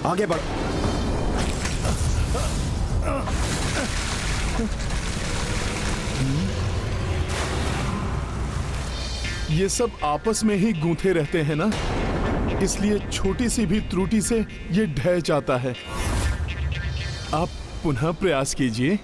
आगे बढ़ो। ये सब आपस में ही गूंथे रहते हैं ना, इसलिए छोटी सी भी त्रुटि से ये ढह जाता है। आप पुनः प्रयास कीजिए।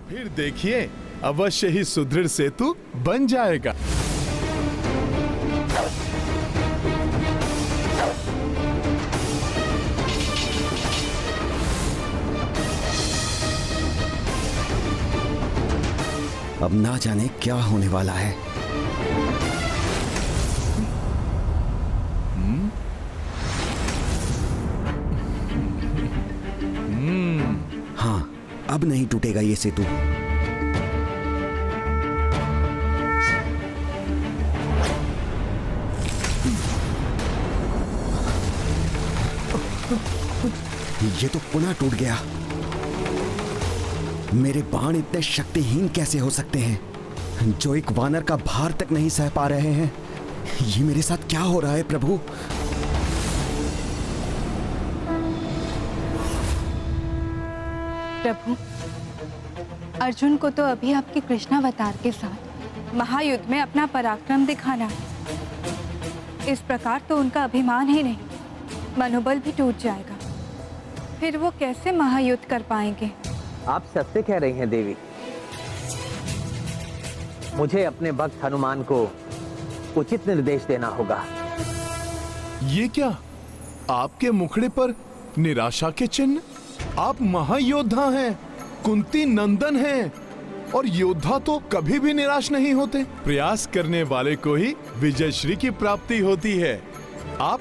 फिर देखिए, अवश्य ही सुदृढ़ सेतु बन जाएगा। अब ना जाने क्या होने वाला है। हाँ, अब नहीं टूटेगा ये सेतु। ये तो पुनः टूट गया। मेरे बाण इतने शक्तिहीन कैसे हो सकते हैं, जो एक वानर का भार तक नहीं सह पा रहे हैं। ये मेरे साथ क्या हो रहा है प्रभु? प्रभु, अर्जुन को तो अभी आपके कृष्णावतार के साथ महायुद्ध में अपना पराक्रम दिखाना है। इस प्रकार तो उनका अभिमान ही नहीं, मनोबल भी टूट जाएगा। फिर वो कैसे महायुद्ध कर पाएंगे? आप सत्य कह रही हैं देवी। मुझे अपने भक्त हनुमान को उचित निर्देश देना होगा। ये क्या, आपके मुखड़े पर निराशा के चिन्ह? आप महायोद्धा हैं, कुंती नंदन हैं, और योद्धा तो कभी भी निराश नहीं होते। प्रयास करने वाले को ही विजयश्री की प्राप्ति होती है। आप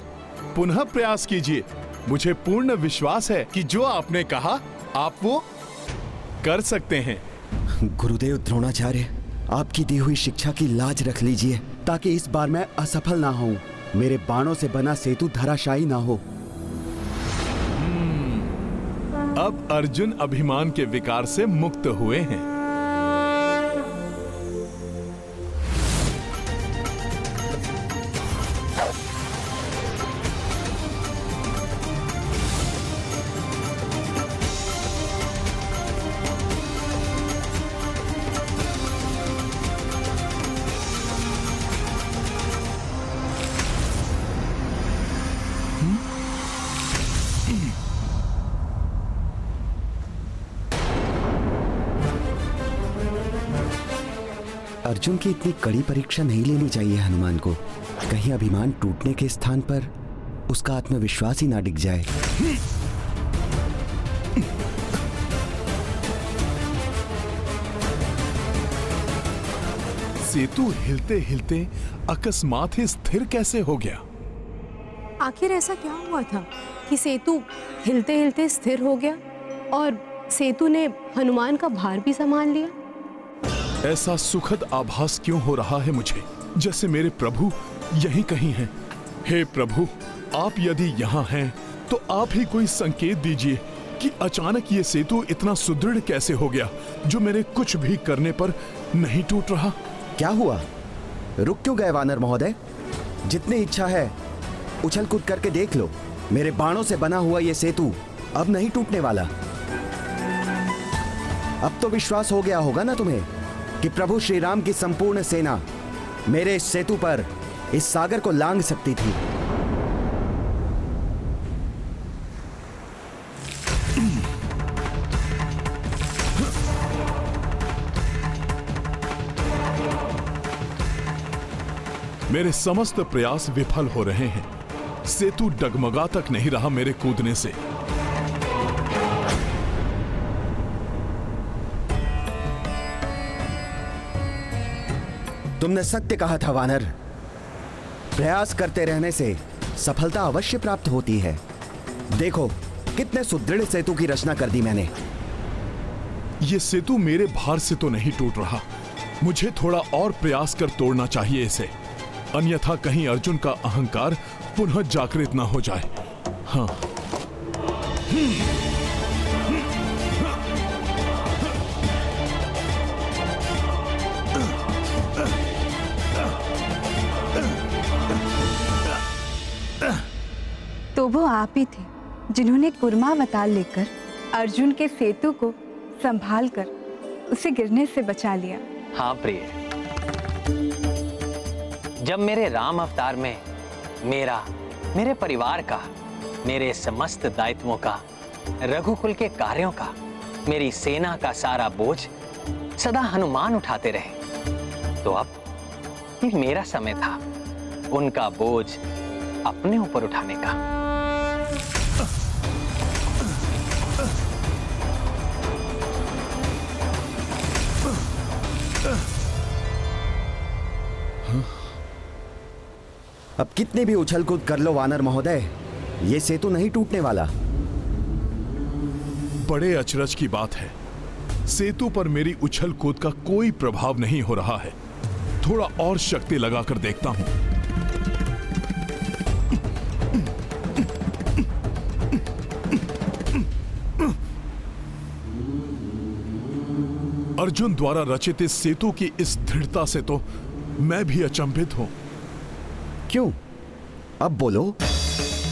पुनः प्रयास कीजिए। मुझे पूर्ण विश्वास है कि जो आपने कहा आप वो कर सकते हैं। गुरुदेव द्रोणाचार्य, आपकी दी हुई शिक्षा की लाज रख लीजिए, ताकि इस बार मैं असफल ना हूं। मेरे बाणों से बना सेतु धराशायी ना हो। अब अर्जुन अभिमान के विकार से मुक्त हुए हैं। अर्जुन की इतनी कड़ी परीक्षा नहीं लेनी चाहिए हनुमान को। कहीं अभिमान टूटने के स्थान पर उसका आत्मविश्वास ही ना डिग जाए। सेतु हिलते हिलते अकस्मात ही स्थिर कैसे हो गया? आखिर ऐसा क्या हुआ था कि सेतु हिलते हिलते स्थिर हो गया और सेतु ने हनुमान का भार भी संभाल लिया? ऐसा सुखद आभास क्यों हो रहा है मुझे, जैसे मेरे प्रभु यहीं कहीं हैं। हे प्रभु, आप यदि यहाँ हैं तो आप ही कोई संकेत दीजिए कि अचानक ये सेतु इतना सुदृढ़ कैसे हो गया, जो मेरे कुछ भी करने पर नहीं टूट रहा। क्या हुआ? रुक क्यों गए वानर महोदय? जितनी इच्छा है उछल कूद करके देख लो। मेरे बाणों से बना हुआ ये सेतु अब नहीं टूटने वाला। अब तो विश्वास हो गया होगा ना तुम्हें कि प्रभु श्री राम की संपूर्ण सेना मेरे इस सेतु पर इस सागर को लांघ सकती थी। मेरे समस्त प्रयास विफल हो रहे हैं। सेतु डगमगा तक नहीं रहा मेरे कूदने से। तुमने सत्य कहा था वानर। प्रयास करते रहने से सफलता अवश्य प्राप्त होती है। देखो कितने सुदृढ़ सेतु की रचना कर दी मैंने। ये सेतु मेरे भार से तो नहीं टूट रहा। मुझे थोड़ा और प्रयास कर तोड़ना चाहिए इसे। अन्यथा कहीं अर्जुन का अहंकार पुनः जागृत न हो जाए। हाँ। तो वो आप ही थे जिन्होंने कुर्मावतार लेकर अर्जुन के सेतु को संभाल कर उसे गिरने से बचा लिया। हाँ प्रिय, जब मेरे राम अवतार में मेरे परिवार का, मेरे समस्त दायित्वों का, रघुकुल के कार्यों का, मेरी सेना का सारा बोझ सदा हनुमान उठाते रहे, तो अब ये मेरा समय था उनका बोझ अपने ऊपर उठाने का। अब कितने भी उछल कूद कर लो वानर महोदय, ये सेतु नहीं टूटने वाला। बड़े अचरज की बात है, सेतु पर मेरी उछल कूद का कोई प्रभाव नहीं हो रहा है। थोड़ा और शक्ति लगाकर देखता हूं। अर्जुन द्वारा रचित इस सेतु की इस दृढ़ता से तो मैं भी अचंभित हूं। क्यों? अब बोलो,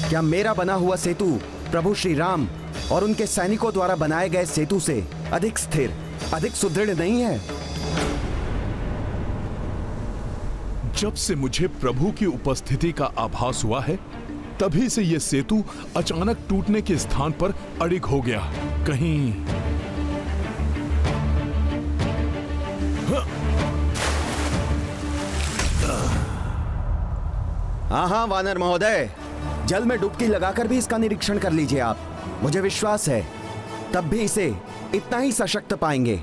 क्या मेरा बना हुआ सेतु प्रभु श्री राम और उनके सैनिकों द्वारा बनाए गए सेतु से अधिक स्थिर, अधिक सुदृढ़ नहीं है? जब से मुझे प्रभु की उपस्थिति का आभास हुआ है, तभी से यह सेतु अचानक टूटने के स्थान पर अड़िग हो गया। कहीं हाँ वानर महोदय, जल में डुबकी लगाकर भी इसका निरीक्षण कर लीजिए आप। मुझे विश्वास है तब भी इसे इतना ही सशक्त पाएंगे।